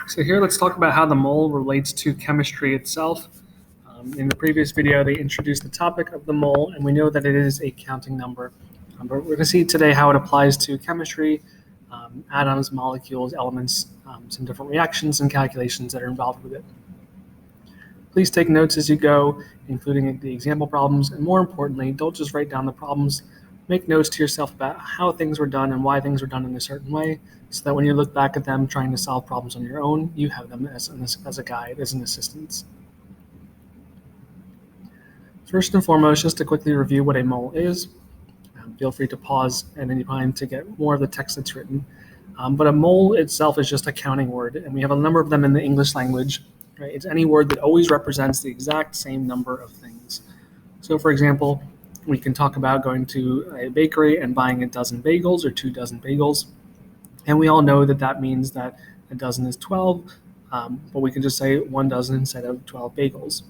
So here let's talk about how the mole relates to chemistry itself. In the previous video, they introduced the topic of the mole, and we know that it is a counting number. But we're going to see today how it applies to chemistry, atoms, molecules, elements, some different reactions and calculations that are involved with it. Please take notes as you go, including the example problems, and more importantly, don't just write down the problems. Make notes to yourself about how things were done and why things were done in a certain way, so that when you look back at them trying to solve problems on your own, you have them as a guide, as an assistance. First and foremost, just to quickly review what a mole is, feel free to pause at any time to get more of the text that's written. But a mole itself is just a counting word, and we have a number of them in the English language. Right? It's any word that always represents the exact same number of things. So for example, we can talk about going to a bakery and buying a dozen bagels or 2 dozen bagels. And we all know that that means that a dozen is 12, but we can just say 1 dozen instead of 12 bagels.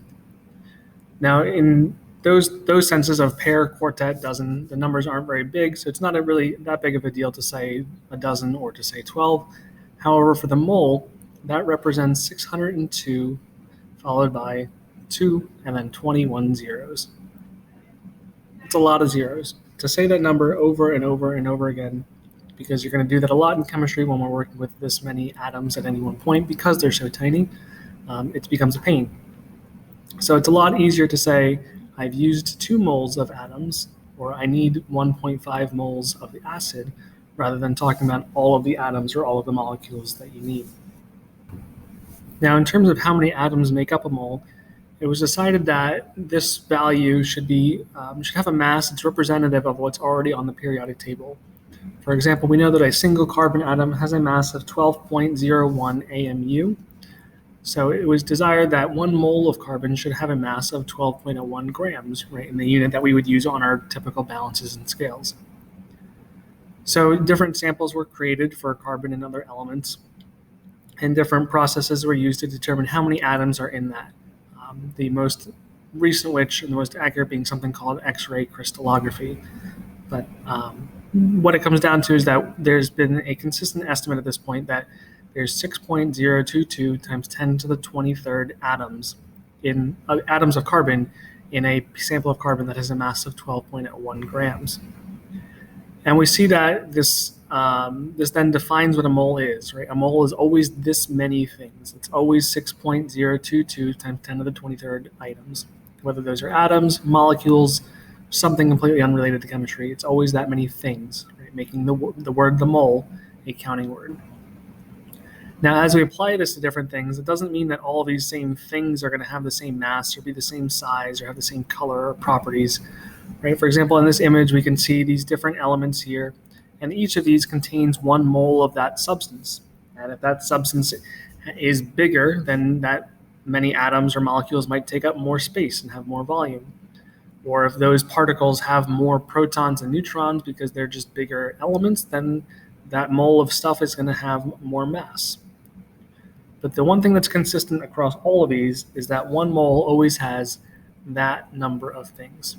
Now, in those senses of pair, quartet, dozen, the numbers aren't very big, so it's not really that big of a deal to say a dozen or to say 12. However, for the mole, that represents 602 followed by 2 and then 21 zeros. It's a lot of zeros. To say that number over and over and over again, because you're going to do that a lot in chemistry when we're working with this many atoms at any one point, because they're so tiny, it becomes a pain. So it's a lot easier to say, I've used 2 moles of atoms, or I need 1.5 moles of the acid, rather than talking about all of the atoms or all of the molecules that you need. Now, in terms of how many atoms make up a mole, it was decided that this value should have a mass that's representative of what's already on the periodic table. For example, we know that a single carbon atom has a mass of 12.01 AMU. So it was desired that 1 mole of carbon should have a mass of 12.01 grams, right, in the unit that we would use on our typical balances and scales. So different samples were created for carbon and other elements, and different processes were used to determine how many atoms are in that. The most recent which, and the most accurate, being something called X-ray crystallography. But what it comes down to is that there's been a consistent estimate at this point that there's 6.022 times 10 to the 23rd atoms of carbon in a sample of carbon that has a mass of 12.01 grams. And we see that this then defines what a mole is, right? A mole is always this many things. It's always 6.022 times 10 to the 23rd items. Whether those are atoms, molecules, something completely unrelated to chemistry, it's always that many things, right? Making the word the mole a counting word. Now, as we apply this to different things, it doesn't mean that all of these same things are going to have the same mass or be the same size or have the same color or properties, right? For example, in this image, we can see these different elements here, and each of these contains 1 mole of that substance. And if that substance is bigger, then that many atoms or molecules might take up more space and have more volume. Or if those particles have more protons and neutrons because they're just bigger elements, then that mole of stuff is going to have more mass. But the one thing that's consistent across all of these is that 1 mole always has that number of things.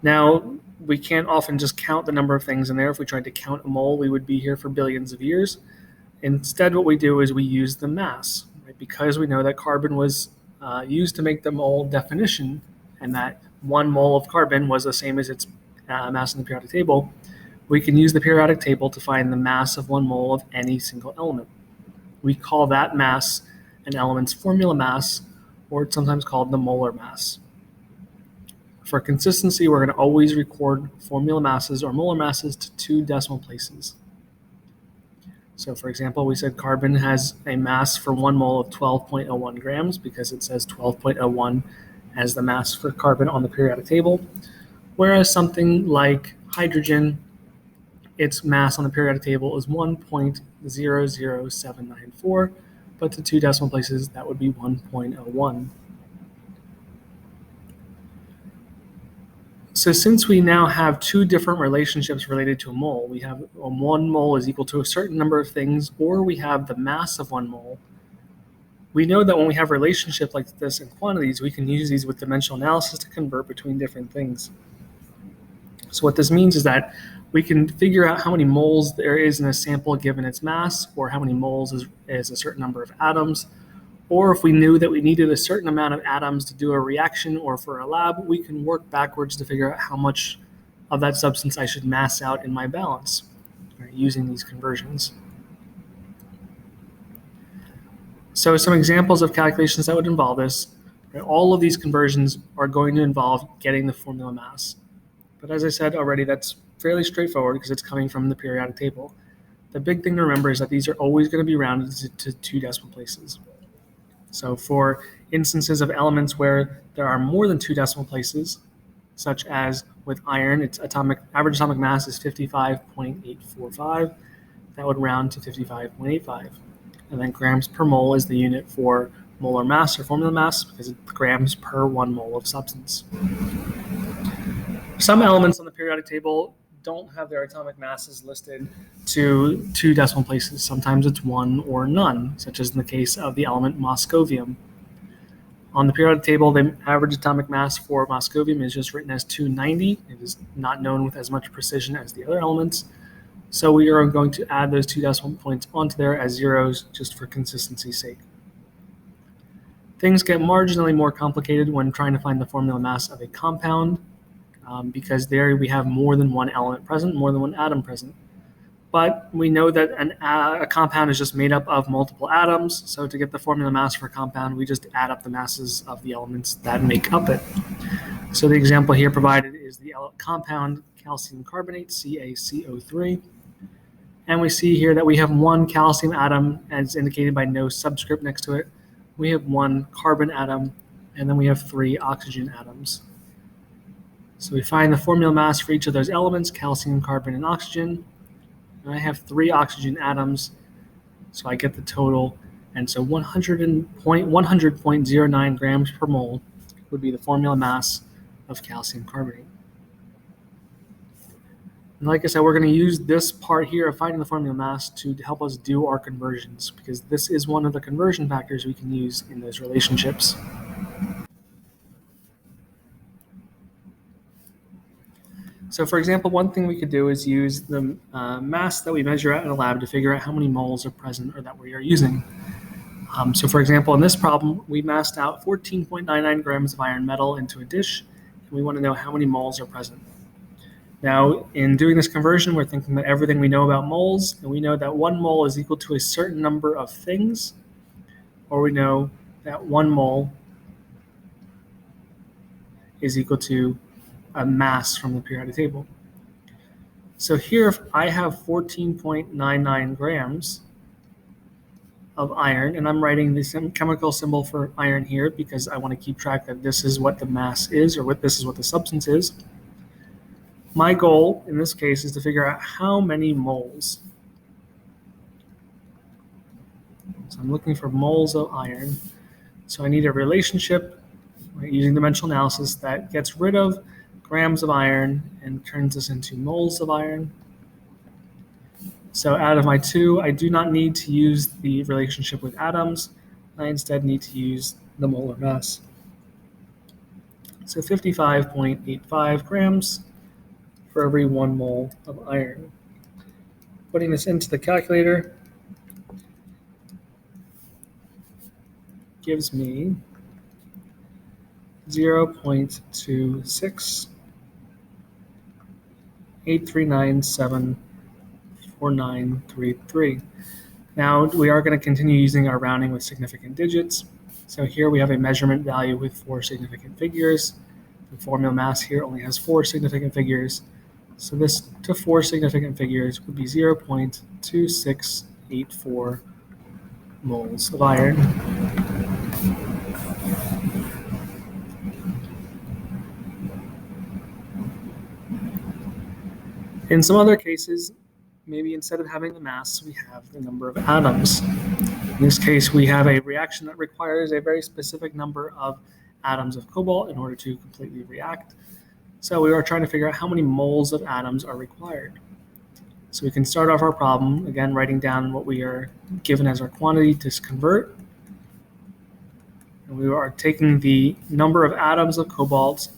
Now, we can't often just count the number of things in there. If we tried to count a mole, we would be here for billions of years. Instead, what we do is we use the mass, right? Because we know that carbon was used to make the mole definition, and that 1 mole of carbon was the same as its mass in the periodic table. We can use the periodic table to find the mass of 1 mole of any single element. We call that mass an element's formula mass, or it's sometimes called the molar mass. For consistency, we're going to always record formula masses or molar masses to 2 decimal places. So for example, we said carbon has a mass for 1 mole of 12.01 grams because it says 12.01 as the mass for carbon on the periodic table, whereas something like hydrogen, its mass on the periodic table is 1.00794, but to 2 decimal places, that would be 1.01. So since we now have 2 different relationships related to a mole, we have 1 mole is equal to a certain number of things, or we have the mass of 1 mole, we know that when we have relationships like this in quantities, we can use these with dimensional analysis to convert between different things. So what this means is that we can figure out how many moles there is in a sample given its mass, or how many moles is a certain number of atoms. Or if we knew that we needed a certain amount of atoms to do a reaction or for a lab, we can work backwards to figure out how much of that substance I should mass out in my balance, right, using these conversions. So some examples of calculations that would involve this, right, all of these conversions are going to involve getting the formula mass. But as I said already, that's fairly straightforward because it's coming from the periodic table. The big thing to remember is that these are always going to be rounded to 2 decimal places. So for instances of elements where there are more than 2 decimal places, such as with iron, its average atomic mass is 55.845. That would round to 55.85. And then grams per mole is the unit for molar mass or formula mass because it's grams per 1 mole of substance. Some elements on the periodic table don't have their atomic masses listed to 2 decimal places. Sometimes it's 1 or none, such as in the case of the element moscovium. On the periodic table, the average atomic mass for moscovium is just written as 290. It is not known with as much precision as the other elements. So we are going to add those 2 decimal points onto there as zeros just for consistency's sake. Things get marginally more complicated when trying to find the formula mass of a compound, because there we have more than one element present, more than one atom present. But we know that a compound is just made up of multiple atoms, so to get the formula mass for a compound, we just add up the masses of the elements that make up it. So the example here provided is the compound calcium carbonate, CaCO3. And we see here that we have 1 calcium atom, as indicated by no subscript next to it. We have 1 carbon atom, and then we have 3 oxygen atoms. So we find the formula mass for each of those elements, calcium, carbon, and oxygen. And I have 3 oxygen atoms, so I get the total. And so 100.09 grams per mole would be the formula mass of calcium carbonate. And like I said, we're going to use this part here of finding the formula mass to help us do our conversions, because this is one of the conversion factors we can use in those relationships. So for example, one thing we could do is use the mass that we measure out in a lab to figure out how many moles are present or that we are using. So for example, in this problem, we massed out 14.99 grams of iron metal into a dish, and we want to know how many moles are present. Now, in doing this conversion, we're thinking that everything we know about moles, and we know that 1 mole is equal to a certain number of things, or we know that 1 mole is equal to a mass from the periodic table. So here, if I have 14.99 grams of iron, and I'm writing the chemical symbol for iron here because I want to keep track that this is what the mass is, or this is what the substance is. My goal in this case is to figure out how many moles. So I'm looking for moles of iron. So I need a relationship, right, using dimensional analysis that gets rid of grams of iron and turns this into moles of iron. So out of my 2, I do not need to use the relationship with atoms. I instead need to use the molar mass. So 55.85 grams for every 1 mole of iron. Putting this into the calculator gives me 0.26 839.74933. Now we are going to continue using our rounding with significant digits. So here we have a measurement value with 4 significant figures. The formula mass here only has 4 significant figures. So this to 4 significant figures would be 0.2684 moles of iron. In some other cases, maybe instead of having the mass, we have the number of atoms. In this case, we have a reaction that requires a very specific number of atoms of cobalt in order to completely react. So we are trying to figure out how many moles of atoms are required. So we can start off our problem, again, writing down what we are given as our quantity to convert. And we are taking the number of atoms of cobalt,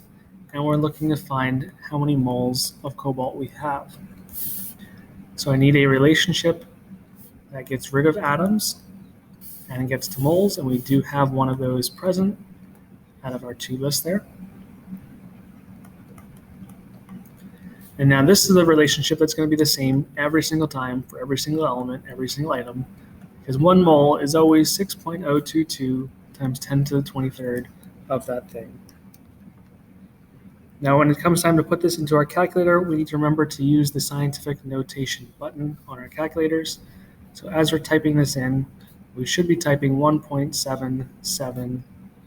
and we're looking to find how many moles of cobalt we have. So I need a relationship that gets rid of atoms and gets to moles, and we do have one of those present out of our two lists there. And now this is the relationship that's going to be the same every single time for every single element, every single item, because 1 mole is always 6.022 times 10 to the 23rd of that thing. Now, when it comes time to put this into our calculator, we need to remember to use the scientific notation button on our calculators. So as we're typing this in, we should be typing 1.77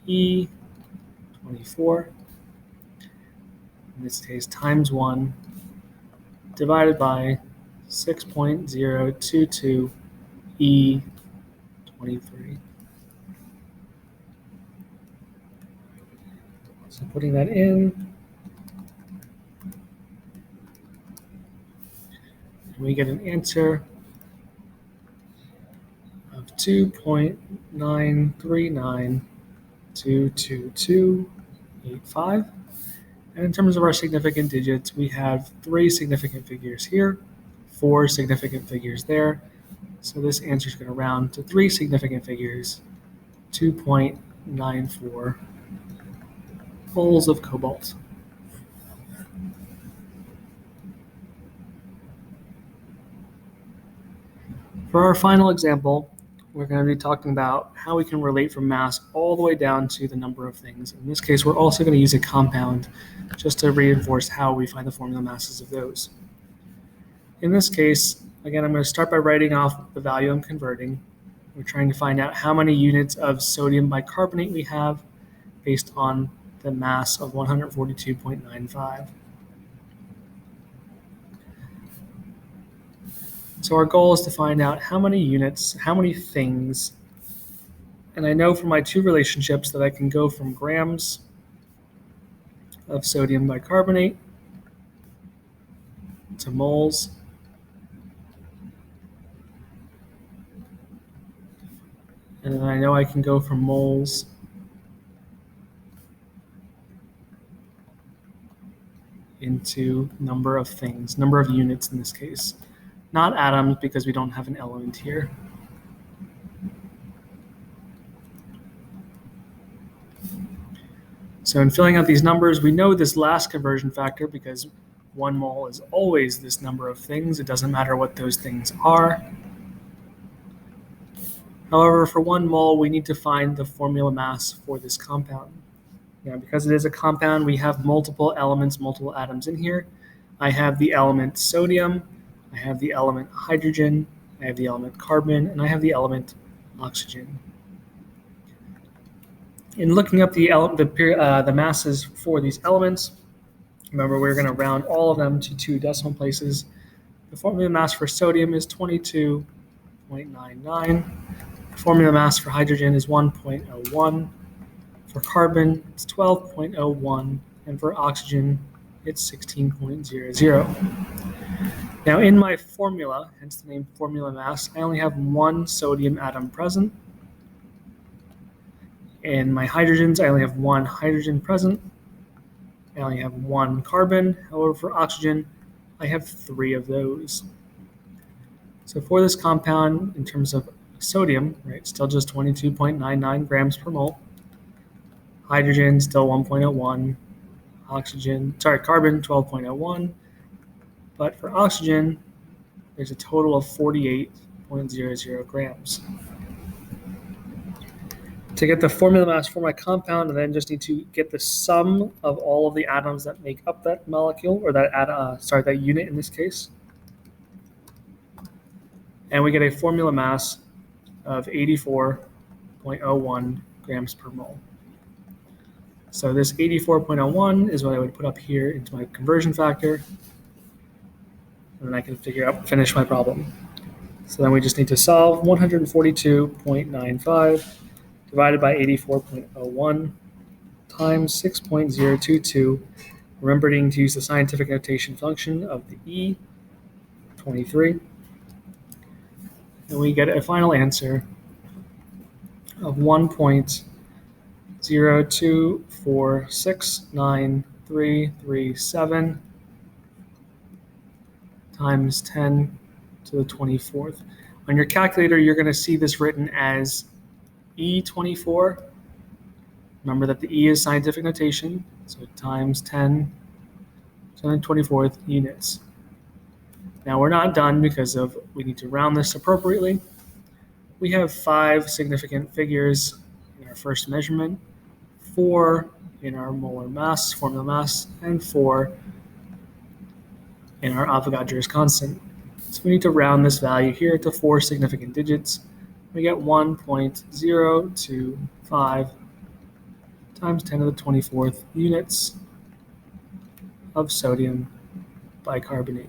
E24, in this case times 1, divided by 6.022 E23. So putting that in, we get an answer of 2.9392285. And in terms of our significant digits, we have 3 significant figures here, 4 significant figures there. So this answer is going to round to 3 significant figures, 2.94 moles of cobalt. For our final example, we're going to be talking about how we can relate from mass all the way down to the number of things. In this case, we're also going to use a compound just to reinforce how we find the formula masses of those. In this case, again, I'm going to start by writing off the value I'm converting. We're trying to find out how many units of sodium bicarbonate we have based on the mass of 142.95. So our goal is to find out how many units, how many things, and I know from my 2 relationships that I can go from grams of sodium bicarbonate to moles, and then I know I can go from moles into number of things, number of units in this case. Not atoms, because we don't have an element here. So in filling out these numbers, we know this last conversion factor because 1 mole is always this number of things. It doesn't matter what those things are. However, for 1 mole, we need to find the formula mass for this compound. Now, because it is a compound, we have multiple elements, multiple atoms in here. I have the element sodium, I have the element hydrogen, I have the element carbon, and I have the element oxygen. In looking up the masses for these elements, remember we're going to round all of them to 2 decimal places. The formula mass for sodium is 22.99. The formula mass for hydrogen is 1.01. For carbon, it's 12.01. And for oxygen, it's 16.00. Now in my formula, hence the name formula mass, I only have 1 sodium atom present. In my hydrogens, I only have 1 hydrogen present. I only have 1 carbon. However, for oxygen, I have 3 of those. So for this compound, in terms of sodium, right, still just 22.99 grams per mole. Hydrogen, still 1.01. Carbon, 12.01. But for oxygen, there's a total of 48.00 grams. To get the formula mass for my compound, I then just need to get the sum of all of the atoms that make up that molecule, or that unit in this case. And we get a formula mass of 84.01 grams per mole. So this 84.01 is what I would put up here into my conversion factor, and then I can finish my problem. So then we just need to solve 142.95 divided by 84.01 times 6.022, remembering to use the scientific notation function of the E23. And we get a final answer of 1.0246937 times 10 to the 24th. On your calculator, you're going to see this written as E24. Remember that the E is scientific notation, so times 10 to the 24th units. Now we're not done because we need to round this appropriately. We have 5 significant figures in our first measurement, 4 in our molar mass, formula mass, and 4 in our Avogadro's constant. So we need to round this value here to 4 significant digits. We get 1.025 times 10 to the 24th units of sodium bicarbonate.